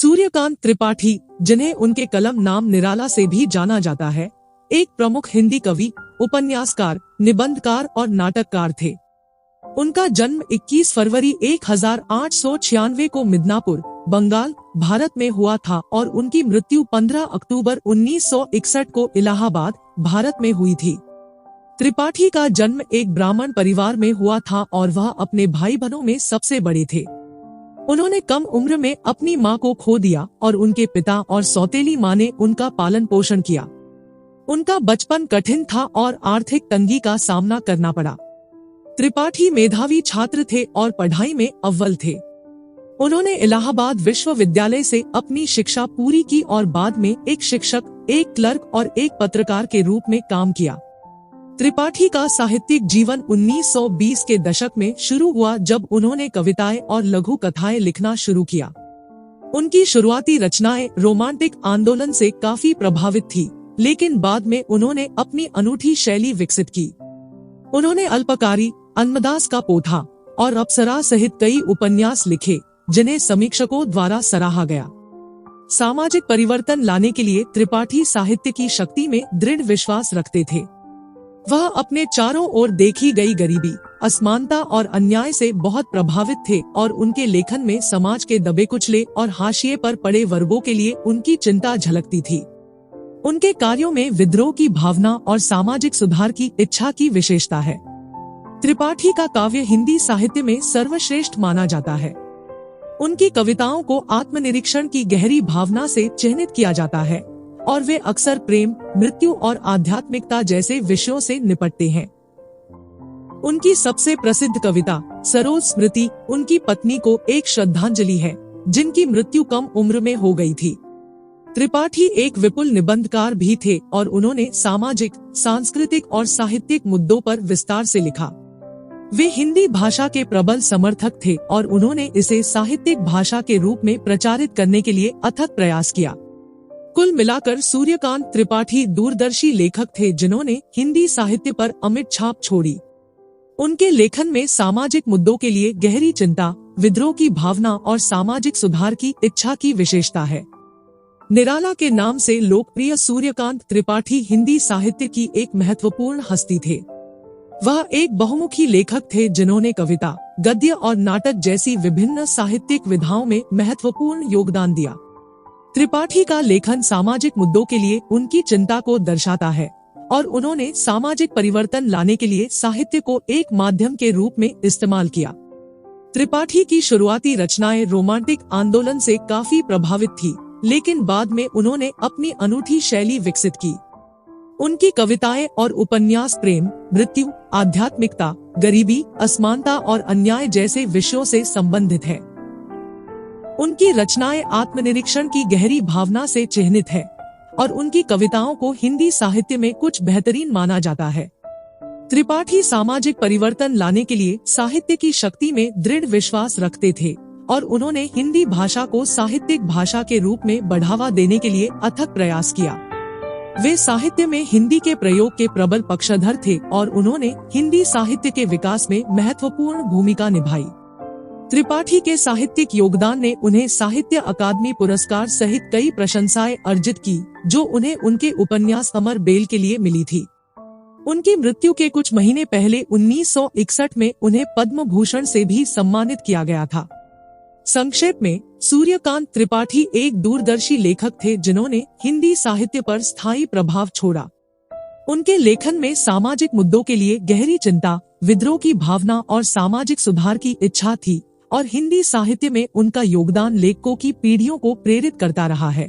सूर्यकांत त्रिपाठी, जिन्हें उनके कलम नाम निराला से भी जाना जाता है, एक प्रमुख हिंदी कवि, उपन्यासकार, निबंधकार और नाटककार थे। उनका जन्म 21 फरवरी 1896 को मिदनापुर, बंगाल, भारत में हुआ था और उनकी मृत्यु 15 अक्टूबर 1961 को इलाहाबाद, भारत में हुई थी। त्रिपाठी का जन्म एक ब्राह्मण परिवार में हुआ था और वह अपने भाई बहनों में सबसे बड़े थे। उन्होंने कम उम्र में अपनी मां को खो दिया और उनके पिता और सौतेली मां ने उनका पालन पोषण किया। उनका बचपन कठिन था और आर्थिक तंगी का सामना करना पड़ा। त्रिपाठी मेधावी छात्र थे और पढ़ाई में अव्वल थे। उन्होंने इलाहाबाद विश्वविद्यालय से अपनी शिक्षा पूरी की और बाद में एक शिक्षक, एक क्लर्क और एक पत्रकार के रूप में काम किया। त्रिपाठी का साहित्यिक जीवन 1920 के दशक में शुरू हुआ, जब उन्होंने कविताएं और लघु कथाएं लिखना शुरू किया। उनकी शुरुआती रचनाएं रोमांटिक आंदोलन से काफी प्रभावित थी, लेकिन बाद में उन्होंने अपनी अनूठी शैली विकसित की। उन्होंने अल्पकारी, अन्नदास का पोथा और अप्सरा सहित कई उपन्यास लिखे, जिन्हें समीक्षकों द्वारा सराहा गया। सामाजिक परिवर्तन लाने के लिए त्रिपाठी साहित्य की शक्ति में दृढ़ विश्वास रखते थे। वह अपने चारों ओर देखी गई गरीबी, असमानता और अन्याय से बहुत प्रभावित थे और उनके लेखन में समाज के दबे कुचले और हाशिए पर पड़े वर्गों के लिए उनकी चिंता झलकती थी। उनके कार्यों में विद्रोह की भावना और सामाजिक सुधार की इच्छा की विशेषता है। त्रिपाठी का काव्य हिंदी साहित्य में सर्वश्रेष्ठ माना जाता है। उनकी कविताओं को आत्मनिरीक्षण की गहरी भावना से चिह्नित किया जाता है और वे अक्सर प्रेम, मृत्यु और आध्यात्मिकता जैसे विषयों से निपटते हैं। उनकी सबसे प्रसिद्ध कविता सरोज स्मृति उनकी पत्नी को एक श्रद्धांजलि है, जिनकी मृत्यु कम उम्र में हो गई थी। त्रिपाठी एक विपुल निबंधकार भी थे और उन्होंने सामाजिक, सांस्कृतिक और साहित्यिक मुद्दों पर विस्तार से लिखा। वे हिंदी भाषा के प्रबल समर्थक थे और उन्होंने इसे साहित्यिक भाषा के रूप में प्रचारित करने के लिए अथक प्रयास किया। कुल मिलाकर सूर्यकांत त्रिपाठी दूरदर्शी लेखक थे, जिन्होंने हिंदी साहित्य पर अमिट छाप छोड़ी। उनके लेखन में सामाजिक मुद्दों के लिए गहरी चिंता, विद्रोह की भावना और सामाजिक सुधार की इच्छा की विशेषता है। निराला के नाम से लोकप्रिय सूर्यकांत त्रिपाठी हिंदी साहित्य की एक महत्वपूर्ण हस्ती थे। वह एक बहुमुखी लेखक थे, जिन्होंने कविता, गद्य और नाटक जैसी विभिन्न साहित्यिक विधाओं में महत्वपूर्ण योगदान दिया। त्रिपाठी का लेखन सामाजिक मुद्दों के लिए उनकी चिंता को दर्शाता है और उन्होंने सामाजिक परिवर्तन लाने के लिए साहित्य को एक माध्यम के रूप में इस्तेमाल किया। त्रिपाठी की शुरुआती रचनाएं रोमांटिक आंदोलन से काफी प्रभावित थी, लेकिन बाद में उन्होंने अपनी अनूठी शैली विकसित की। उनकी कविताएं और उपन्यास प्रेम, मृत्यु, आध्यात्मिकता, गरीबी, असमानता और अन्याय जैसे विषयों से संबंधित है। उनकी रचनाएं आत्मनिरीक्षण की गहरी भावना से चिह्नित है और उनकी कविताओं को हिंदी साहित्य में कुछ बेहतरीन माना जाता है। त्रिपाठी सामाजिक परिवर्तन लाने के लिए साहित्य की शक्ति में दृढ़ विश्वास रखते थे और उन्होंने हिंदी भाषा को साहित्यिक भाषा के रूप में बढ़ावा देने के लिए अथक प्रयास किया। वे साहित्य में हिंदी के प्रयोग के प्रबल पक्षधर थे और उन्होंने हिंदी साहित्य के विकास में महत्वपूर्ण भूमिका निभाई। त्रिपाठी के साहित्यिक योगदान ने उन्हें साहित्य अकादमी पुरस्कार सहित कई प्रशंसाएं अर्जित की, जो उन्हें उनके उपन्यास अमर बेल के लिए मिली थी। उनकी मृत्यु के कुछ महीने पहले 1961 में उन्हें पद्म भूषण से भी सम्मानित किया गया था। संक्षेप में, सूर्यकांत त्रिपाठी एक दूरदर्शी लेखक थे, जिन्होंने हिंदी साहित्य पर स्थायी प्रभाव छोड़ा। उनके लेखन में सामाजिक मुद्दों के लिए गहरी चिंता, विद्रोह की भावना और सामाजिक सुधार की इच्छा थी और हिंदी साहित्य में उनका योगदान लेखकों की पीढ़ियों को प्रेरित करता रहा है।